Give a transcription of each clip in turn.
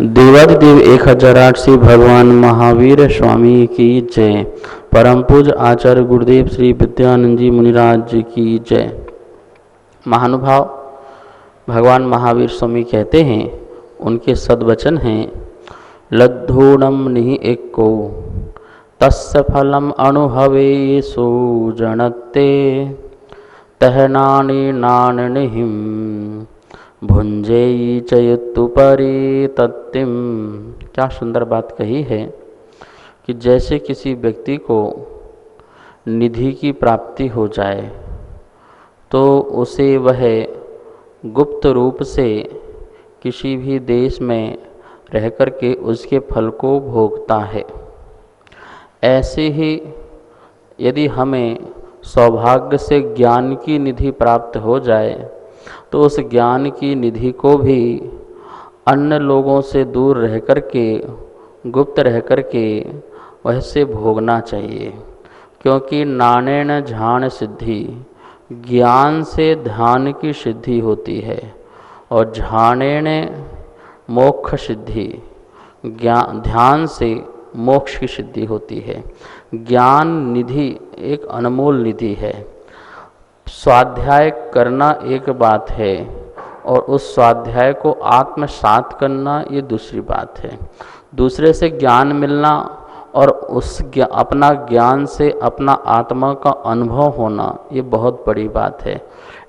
देवाधिदेव 1008 श्री भगवान महावीर स्वामी की जय। परम पूज्य आचार्य गुरुदेव श्री विद्यानंद जी मुनिराज जी की जय। महानुभाव, भगवान महावीर स्वामी कहते हैं, उनके सद्वचन हैं, लद्धूणम निहि एको तस्य फलम अनुभवे सुजनते तहनानि नाननिहिम भुंजेयी चयुत्तुपरि तत्तिम। क्या सुंदर बात कही है कि जैसे किसी व्यक्ति को निधि की प्राप्ति हो जाए तो उसे वह गुप्त रूप से किसी भी देश में रह कर के उसके फल को भोगता है। ऐसे ही यदि हमें सौभाग्य से ज्ञान की निधि प्राप्त हो जाए तो उस ज्ञान की निधि को भी अन्य लोगों से दूर रह कर के, गुप्त रह कर के वैसे भोगना चाहिए, क्योंकि नानेन ध्यान सिद्धि, ज्ञान से ध्यान की सिद्धि होती है और ध्यानेन मोक्ष सिद्धि, ध्यान से मोक्ष की सिद्धि होती है। ज्ञान निधि एक अनमोल निधि है। स्वाध्याय करना एक बात है और उस स्वाध्याय को आत्मसात करना ये दूसरी बात है। दूसरे से ज्ञान मिलना और उस अपना ज्ञान से अपना आत्मा का अनुभव होना ये बहुत बड़ी बात है।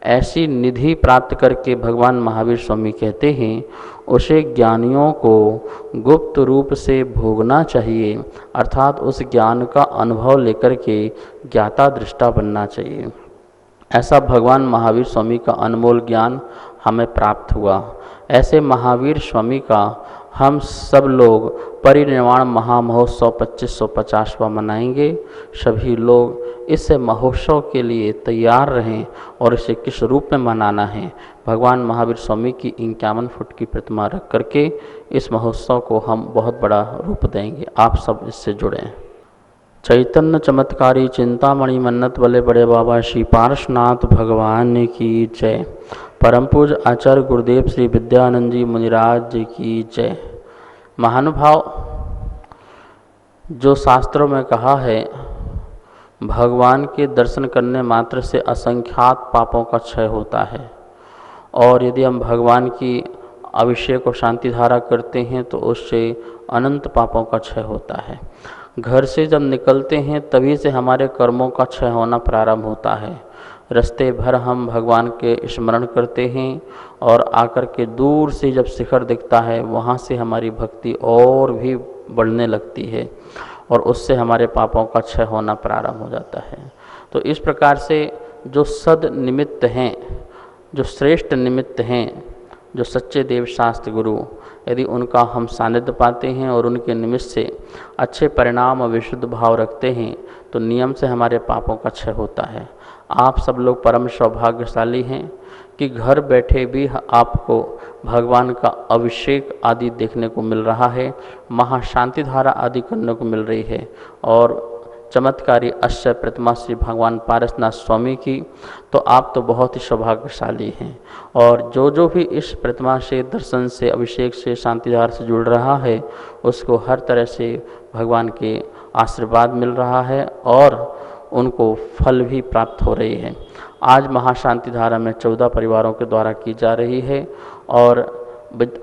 ऐसी निधि प्राप्त करके भगवान महावीर स्वामी कहते हैं, उसे ज्ञानियों को गुप्त रूप से भोगना चाहिए, अर्थात उस ज्ञान का अनुभव लेकर के ज्ञाता दृष्टा बनना चाहिए। ऐसा भगवान महावीर स्वामी का अनमोल ज्ञान हमें प्राप्त हुआ। ऐसे महावीर स्वामी का हम सब लोग परिनिर्वाण महामहोत्सव 2550वां मनाएंगे। सभी लोग इस महोत्सव के लिए तैयार रहें और इसे किस रूप में मनाना है, भगवान महावीर स्वामी की 51 फुट की प्रतिमा रख करके इस महोत्सव को हम बहुत बड़ा रूप देंगे। आप सब इससे जुड़ें। चैतन्य चमत्कारी चिंतामणि मन्नत वाले बड़े बाबा श्री पार्श्वनाथ भगवान की जय। परम पूज्य आचार्य गुरुदेव श्री विद्यानंद जी मुनिराज जी की जय। महानुभाव, जो शास्त्रों में कहा है, भगवान के दर्शन करने मात्र से असंख्यात पापों का क्षय होता है और यदि हम भगवान की अभिषेक और शांति धारा करते हैं तो उससे अनंत पापों का क्षय होता है। घर से जब निकलते हैं तभी से हमारे कर्मों का क्षय होना प्रारंभ होता है। रास्ते भर हम भगवान के स्मरण करते हैं और आकर के दूर से जब शिखर दिखता है वहाँ से हमारी भक्ति और भी बढ़ने लगती है और उससे हमारे पापों का क्षय होना प्रारंभ हो जाता है। तो इस प्रकार से जो सद निमित्त हैं, जो श्रेष्ठ निमित्त हैं, जो सच्चे देव शास्त्र गुरु, यदि उनका हम सानिध्य पाते हैं और उनके निमित्त से अच्छे परिणाम और विशुद्ध भाव रखते हैं तो नियम से हमारे पापों का क्षय होता है। आप सब लोग परम सौभाग्यशाली हैं कि घर बैठे भी आपको भगवान का अभिषेक आदि देखने को मिल रहा है, महाशांति धारा आदि करने को मिल रही है और चमत्कारी अश्चर्य प्रतिमा श्री भगवान पारसनाथ स्वामी की, तो आप तो बहुत ही सौभाग्यशाली हैं। और जो भी इस प्रतिमा से, दर्शन से, अभिषेक से, शांतिधार से जुड़ रहा है उसको हर तरह से भगवान के आशीर्वाद मिल रहा है और उनको फल भी प्राप्त हो रही है। आज महाशांति धारा में 14 परिवारों के द्वारा की जा रही है और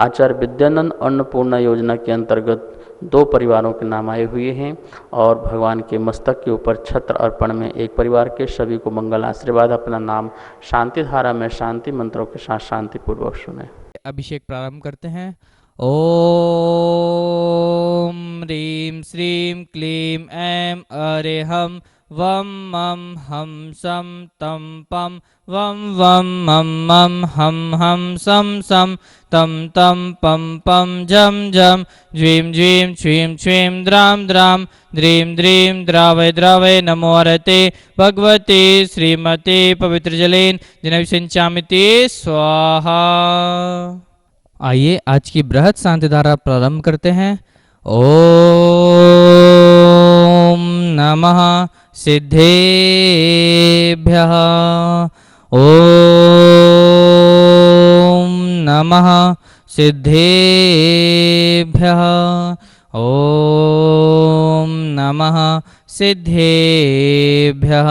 आचार्य विद्यानंद अन्नपूर्णा योजना के अंतर्गत 2 परिवारों के नाम आए हुए हैं और भगवान के मस्तक के ऊपर छत्र अर्पण में एक परिवार के सभी को मंगल आशीर्वाद, अपना नाम शांति धारा में शांति मंत्रों के साथ शांति पूर्वक सुने। अभिषेक प्रारंभ करते हैं। ओम ह्रीं श्रीं क्लीं ऐं अरेहं वम मम हम सम तम पम वम वम मम मम हम सम सम तम तम पम पम जम जम ज्वीं ज्वीं छ्वीं छ्वीं द्रां द्रां द्रीं द्रीं द्रावय द्रावय नमो हरते भगवते श्रीमते पवित्रजलेन जिनविषिंचामिति स्वाहा। आइए आज की बृहद शांति धारा प्रारंभ करते हैं। ओम नमः सिद्धेभ्यः। ओम नमः सिद्धेभ्यः। सिद्धेभ्यः ॐ नमः सिद्धेभ्यः।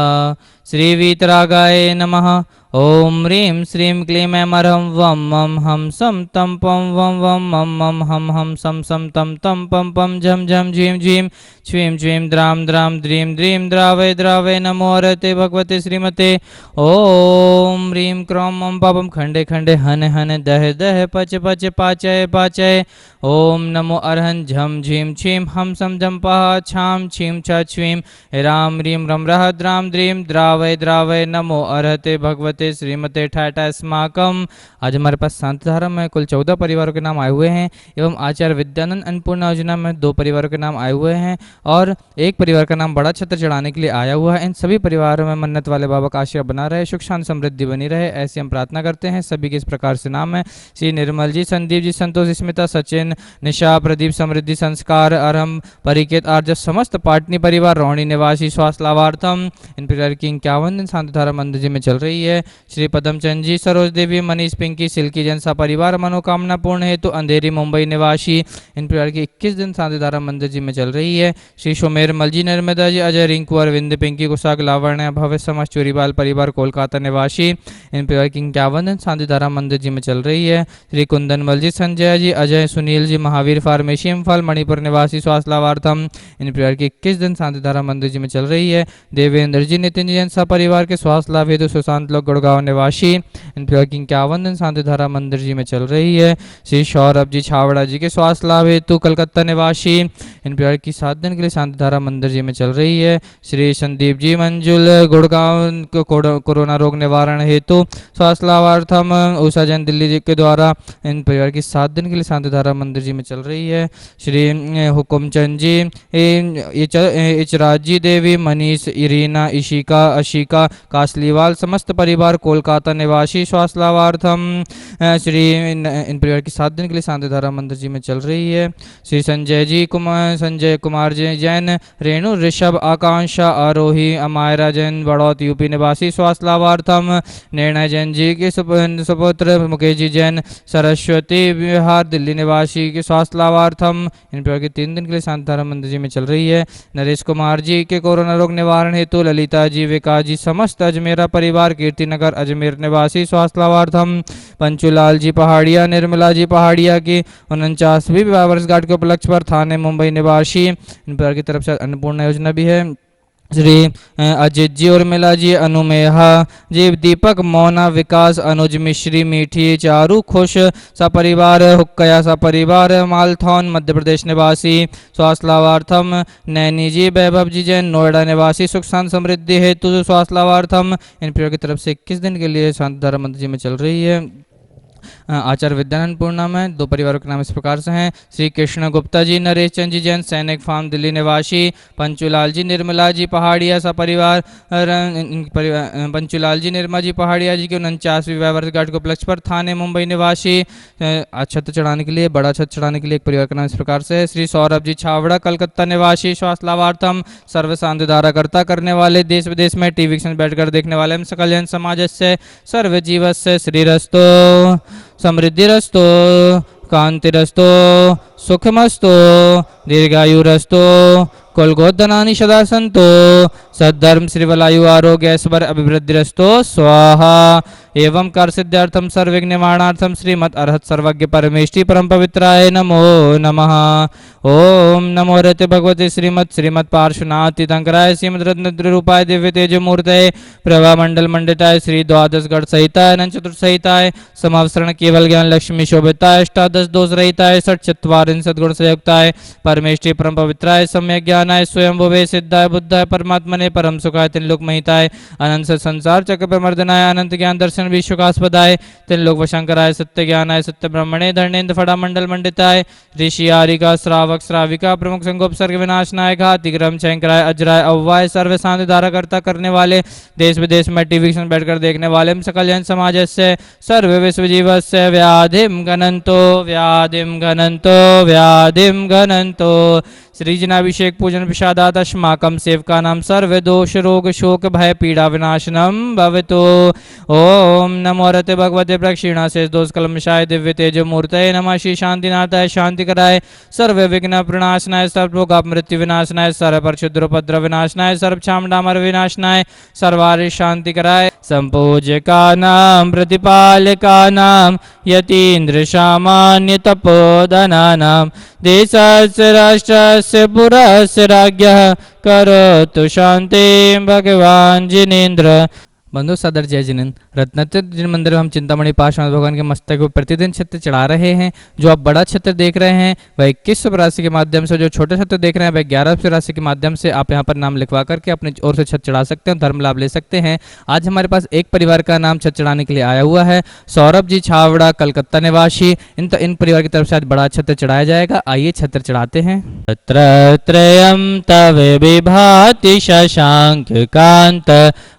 श्री वीतरागाय नमः। ओम ह्रीं श्रीं क्लीं ऐं अरहं वं मं हम सं तं पं वं वं मं मं हम सं तं तं पं पं झं झं झीं झीं छ्वीं छ्वीं द्रां द्रां द्रीं द्रीं द्रावय द्रावय नमो हरते भगवते श्रीमते। ओम ह्रीं क्रों मं पापं खंडे खंडे हन हन दह दह पच पच पाचय पाचय। ओम नमो अरहं झं झीं छीं हम सं झं पः छां छीं छ छ्वीं राम ह्रीं रं रः द्रां द्रीं द्रावय द्रावय नमो अरहते भगवते श्रीमते ठाटा स्माकम। आज हमारे पास शांतिधारा में कुल 14 परिवारों के नाम आए हुए हैं एवं आचार्य विद्यानंद अन्नपूर्णा योजना में 2 परिवारों के नाम आए हुए हैं और एक परिवार का नाम बड़ा छत्र चढ़ाने के लिए आया हुआ है। इन सभी परिवारों में मन्नत वाले बाबा का आशीर्वाद बना रहे, सुख शांति समृद्धि बनी रहे, ऐसी हम प्रार्थना करते हैं। सभी के इस प्रकार से नाम है श्री निर्मल जी, संदीप जी, संतोष, स्मिता, सचिन, निशा, प्रदीप, समृद्धि, संस्कार, अरहम, परिकेत, आर्य, समस्त पाटनी परिवार, रोहिणी निवासी, स्वास्थ्य लाभार्थम। इन परिवार की 51 दिन शांतिधारा मंदिर जी में चल रही है। श्री पदमचंद जी, सरोज देवी, मनीष, पिंकी, सिल्की, जनसा परिवार मनोकामना पूर्ण हेतु अंधेरी मुंबई निवासी। इन परिवार की 21 दिन शांतिधारा मंदिर जी में चल रही है। श्री सोमेर मल जी, नर्मदा जी, अजय, रिंकू, अरविंद, पिंकी, कुशाक, लावण्य, भव्य समाज चोरीबाल परिवार कोलकाता निवासी। इन परिवार की 51 दिन शांतिधारा मंदिर जी में चल रही है। श्री कुंदन मल जी, संजय जी, अजय, सुनील जी, महावीर फार्मेसी इम्फाल मणिपुर निवासी स्वास्थ्य लाभार्थम। इन परिवार की 21 दिन शांतिधारा मंदिर जी में चल रही है। देवेंद्र जी, नितिन जी, जनसा परिवार के स्वास्थ्य लाभ हेतु सुशांत लोक गुड़गांव निवासी। इन परिवार की 51 दिन शांतिधारा मंदिर जी में चल रही है। श्री सौरभ जी, छावड़ा जी के स्वास्थ्य लाभ हेतु कलकत्ता निवासी। इन परिवार की 7 दिन के लिए शांतिधारा मंदिर जी में चल रही है। श्री संदीप जी, मंजुल, गुड़गांव कोरोना रोग निवारण हेतु स्वास्थ्य लाभार्थम उषा जैन दिल्ली जी के द्वारा। इन परिवार की 7 दिन के लिए शांतिधारा मंदिर जी में चल रही है। श्री हुकुमचंद जी, इचराज जी, देवी, मनीष, इरीना, इशिका, अशिका, कासलीवाल, समस्त परिवार कोलकाता निवासी स्वास्थ्य लाभार्थम। श्री इन परिवार की 7 दिन के लिए शांतिधारा मंदिर जी में चल रही है। श्री संजय कुमार जी जैन, रेणु, ऋषभ, आकांक्षा, आरोही, अमायरा जैन बड़ौत यूपी निवासी स्वास्थ्य लाभार्थम। निर्णय जैन जी के सुपुत्र मुकेश जी जैन, सरस्वती बिहार दिल्ली निवासी के स्वास्थ्य लाभार्थम। इन परिवार की 3 दिन के लिए शांतिधारा मंदिर जी में चल रही है। नरेश कुमार जी के कोरोना रोग निवारण हेतु, ललिता जी, विकास जी, समस्त अजमेरा परिवार कीर्तिनगर अजमेर निवासी स्वास्थ्य लाभार्थम। पंचूलाल जी पहाड़िया, निर्मला जी पहाड़िया की 49वीं विवाह वर्षगांठ के उपलक्ष्य पर थाने मुंबई निवासी। इन परिवार की तरफ से अन्नपूर्णा योजना भी है। श्री अजित जी, उर्मिला जी, अनुमेहा जी, दीपक, मोना, विकास, अनुज, मिश्री, मीठी, चारू, खुश सपरिवार, हुक्कया सपरिवार मालथौन मध्य प्रदेश निवासी स्वास्थ्य लाभार्थम। नैनी जी, वैभव जी जैन नोएडा निवासी सुख शांति समृद्धि हेतु स्वास्थ्य लाभार्थम। इन परिवार की तरफ से 21 दिन के लिए शांतिधारा मंदिर जी में चल रही है। आचार्य विद्यानंद पूर्णा में 2 परिवारों के नाम इस प्रकार से हैं। श्री कृष्ण गुप्ता जी, नरेश चंद जी जैन सैनिक फार्म दिल्ली निवासी। पंचूलाल जी, निर्मला जी पहाड़िया सपरिवार पंचूलाल जी, निर्मला जी पहाड़िया जी के 49वीं विवाह वर्षगांठ के उपलक्ष्य पर थाने मुंबई निवासी। छत चढ़ाने के लिए, बड़ा छत चढ़ाने के लिए एक परिवार का नाम इस प्रकार से है। श्री सौरभ जी, छावड़ा कलकत्ता निवासी स्वास्थ्य लाभार्थम। सर्व शांतिधारा करता करने वाले, देश विदेश में टीवी बैठकर देखने वाले सकल जन समाज से सर्व जीवस्य श्रीरस्तो समृद्धिरस्तो कांतिरस्तो सुखमस्तो दीर्घायुरस्तो कुलगोधनानि सदा संतो सद्धर्म श्रीवलायु आरोग्य ऐश्वर्य अभिवृद्धिरस्तो स्वाहा। एवं कर सिद्धार्थम सर्वज्ञ निवारणार्थम श्रीमद अरहत सर्वज्ञ परमेष्टि परम पवित्राय नमो नमः। ओम नमो रते भगवते श्रीमद पार्श्वनाथ तीर्थंकराय श्रीमद रत्न रूपाय दिव्य तेज मूर्तये प्रभा मंडल मंडिताय श्री द्वादश गढ़ सहिताय अनंत चतुर्थ सहिताय समावसरण केवल ज्ञान लक्ष्मी शोभिताय अष्टादश दोष रहिताय षट चत्वारिंशत् गुण संयुक्ताय परमेष्टि परम पवित्राय सम्यक ज्ञानाय स्वयं भुवे सिद्धाय बुद्धाय परमात्मने परम सुखाय तिनलोक महिताय अनंत संसार चक्र प्रमर्दनाय अनंत ज्ञान दर्शन विश्वकास्पदाय तिनलोक वशंकराय सत्य ज्ञानाय सत्य ब्रह्मणे धर्णेन्द्र फड़ा मंडल मंडिताय ऋषि आरिका श्रावक श्राविका प्रमुख संगोपसर्ग विनाशनाय घाति ग्रम शंकराय अजराय अव्वाय सर्व शांति धारा करता करने वाले, देश विदेश में टीवी बैठकर देखने वाले सकल जन समाज से सर्व विश्व जीवस्य व्याधिम गणंतो व्याधिम गणंतो व्याधिम गणंतो। श्री जनाभिषेक पूजन प्रसादात अस्माकं सेवकानां सर्व सर्व दोष रोग शोक भय पीड़ा विनाशनम भवतु। ओम नमो रते भगवते प्रक्षिणा से दोष कलमशाय दिव्य तेज मूर्तये नमः। श्री शांतिनाथाय शांति कराय सर्व विघ्न प्रणाशनाय सर्वरोग मृत्यु विनाशनाय सर्व परशुद्र उपद्रव विनाशनाय सर्व क्षाम डामर विनाशनाय सर्वारि शांति कराय संपूज्यका नाम प्रतिपालका नाम यतीन्द्र सामान्य तपोधना नाम देशस्य राष्ट्रस्य पुरस्य राज्ञः करोतु शांति भगवान जिनेन्द्र। बंधु सदर जय जिनेन्द्र। रत्नत्र जिन मंदिर में हम चिंतामणि पार्श्वनाथ भगवान के मस्तक को प्रतिदिन छत्र चढ़ा रहे हैं। जो आप बड़ा छत्र देख रहे हैं वह 2100 राशि के माध्यम से, जो छोटे छत्र देख रहे हैं वह 1100 राशि के माध्यम से आप यहाँ पर नाम लिखवा करके अपने ओर से छत्र चढ़ा सकते हैं, धर्म लाभ ले सकते हैं। आज हमारे पास एक परिवार का नाम छत्र चढ़ाने के लिए आया हुआ है, सौरभ जी छावड़ा कलकत्ता निवासी। इन परिवार की तरफ से आज बड़ा छत्र चढ़ाया जाएगा। आइए छत्र चढ़ाते हैं। तत्रत्रयं तव विभाति शशांक कांत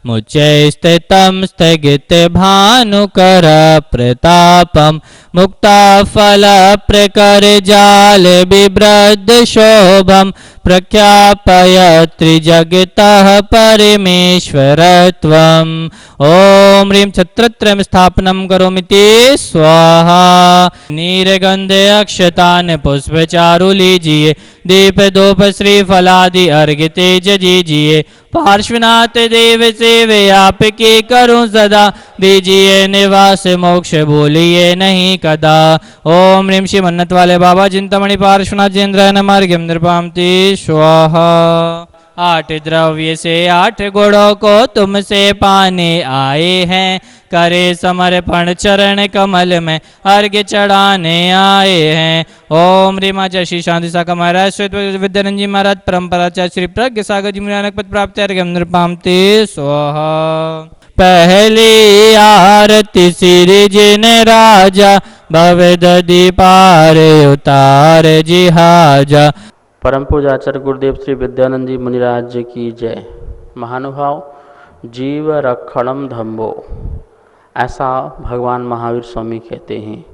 मुच्चै स्थितं स्थगित भानुकर प्रतापम मुक्ता फल प्रकर जाल बिभ्रद शोभम प्रख्यापय त्रिजगतः परमेश्वरत्वम्। ओम ह्रीं छत्रत्रयं स्थापनं करोमीति स्वाहा। नीरगंधे अक्षतान पुष्प चारु लीजिए, दीप धूप श्रीफलादि अर्घ्य तेज दीजिए। पार्श्वनाथ देव सेवे आपके करूं सदा, दीजिए निवास मोक्ष बोलिए नहीं कदा। ओम ह्रीं श्री मन्नत वाले बाबा चिंतामणि पार्श्वनाथ जेन्द्राय नमः। अर्घ्यं नृपाम्ति स्वाहा। 8 द्रव्य से 8 गुणों को तुमसे पाने आए हैं, करे समर्पण चरण कमल में अर्घ्य चढ़ाने आए हैं। ओम ह्रीं आचार्य श्री शांति साका महाराज श्वेत विद्यानंद जी महाराज परम्पराचार्य श्री प्रज्ञ सागर जी मुनियानक पद प्राप्त अर्घ्यं नृपाम्ति स्वाहा। पहली आरती श्री जिन राजा भवदधि पार उतार जिहाजा। परम पूज्य आचार्य गुरुदेव श्री विद्यानंद जी मुनिराज जी की जय। महानुभाव, जीव रक्षणम धम्मो, ऐसा भगवान महावीर स्वामी कहते हैं।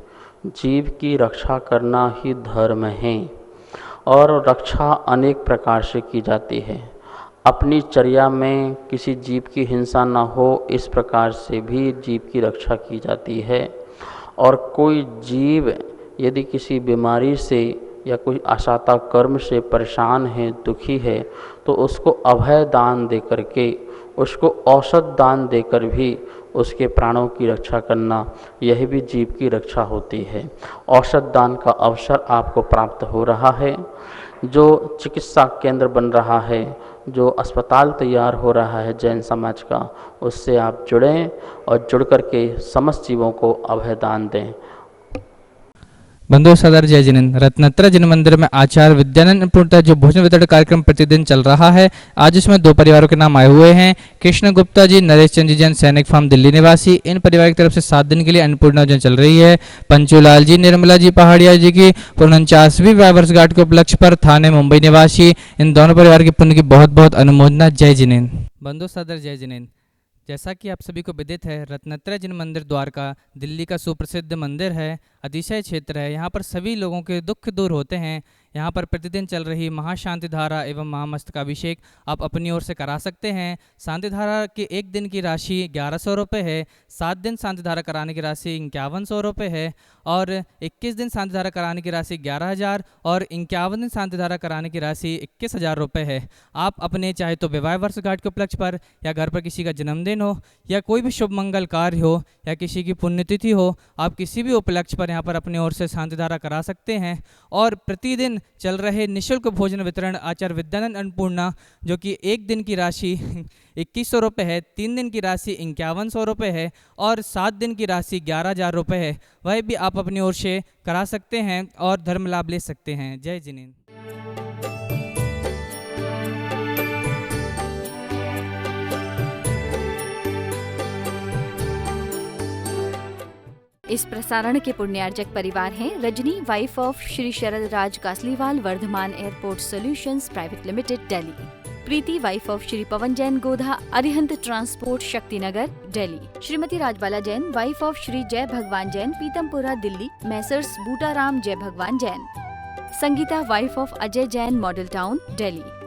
जीव की रक्षा करना ही धर्म है और रक्षा अनेक प्रकार से की जाती है। अपनी चर्या में किसी जीव की हिंसा न हो, इस प्रकार से भी जीव की रक्षा की जाती है। और कोई जीव यदि किसी बीमारी से या कोई अशाता कर्म से परेशान है, दुखी है, तो उसको अभय दान दे करके, उसको औषध दान देकर भी उसके प्राणों की रक्षा करना, यह भी जीव की रक्षा होती है। औषध दान का अवसर आपको प्राप्त हो रहा है। जो चिकित्सा केंद्र बन रहा है, जो अस्पताल तैयार हो रहा है जैन समाज का, उससे आप जुड़ें और जुड़ करके समस्त जीवों को अभय दान दें। बंधु सदर जय जिनेन्द्र। रत्नत्र जिन मंदिर में आचार्य विद्यानंद पूर्णतः जो भोजन वितरण कार्यक्रम प्रतिदिन चल रहा है, आज इसमें 2 परिवारों के नाम आए हुए हैं। कृष्ण गुप्ता जी नरेश चंद्र जी जैन सैनिक फार्म दिल्ली निवासी। इन परिवार की तरफ से 7 दिन के लिए अन्नपूर्णा भोजन चल रही है। पंचूलाल जी निर्मला जी पहाड़िया जी की 49वीं वर्षगांठ के उपलक्ष्य पर थाने मुंबई निवासी। इन दोनों परिवार की पुण्य की बहुत बहुत अनुमोदना। जय जिनेन्द्र। बंधु सदर जय जिनेन्द्र। जैसा कि आप सभी को विदित है, रत्नत्रय जिन मंदिर द्वारका दिल्ली का सुप्रसिद्ध मंदिर है, अतिशय क्षेत्र है। यहाँ पर सभी लोगों के दुख दूर होते हैं। यहाँ पर प्रतिदिन चल रही महाशांति धारा एवं महामस्तकाभिषेक आप अपनी ओर से करा सकते हैं। शांति धारा की 1 दिन की राशि 1100 रुपये है। 7 दिन शांति धारा कराने की राशि 5100 रुपये है और 21 दिन शांति धारा कराने की राशि 11,000 और 51 दिन शांति धारा कराने की राशि 21,000 रुपये है। आप अपने चाहे तो विवाह वर्षगांठ के उपलक्ष्य पर या घर पर किसी का जन्मदिन हो या कोई भी शुभ मंगल कार्य हो या किसी की पुण्यतिथि हो, आप किसी भी उपलक्ष्य पर यहाँ पर अपनी ओर से शांति धारा करा सकते हैं। और प्रतिदिन चल रहे निःशुल्क भोजन वितरण आचार्य विद्यानंद अन्नपूर्णा, जो कि 1 दिन की राशि 2100 रुपये है, 3 दिन की राशि 5100 रुपये है और 7 दिन की राशि 11,000 रुपये है, वह भी आप अपनी ओर से करा सकते हैं और धर्म लाभ ले सकते हैं। जय जिनेन्द्र। इस प्रसारण के पुण्यार्जक परिवार हैं Rajni wife of Shri Sharad Raj Kasliwal Vardhman airport solutions private limited Delhi, Preeti wife of Shri Pawan Jain Godha Arihant transport Shaktinagar Delhi, Shrimati Rajbala Jain wife of Shri Jai Bhagwan Jain Pitampura Delhi, messrs Butaram Jai Bhagwan Jain, Sangeeta wife of Ajay Jain model town Delhi.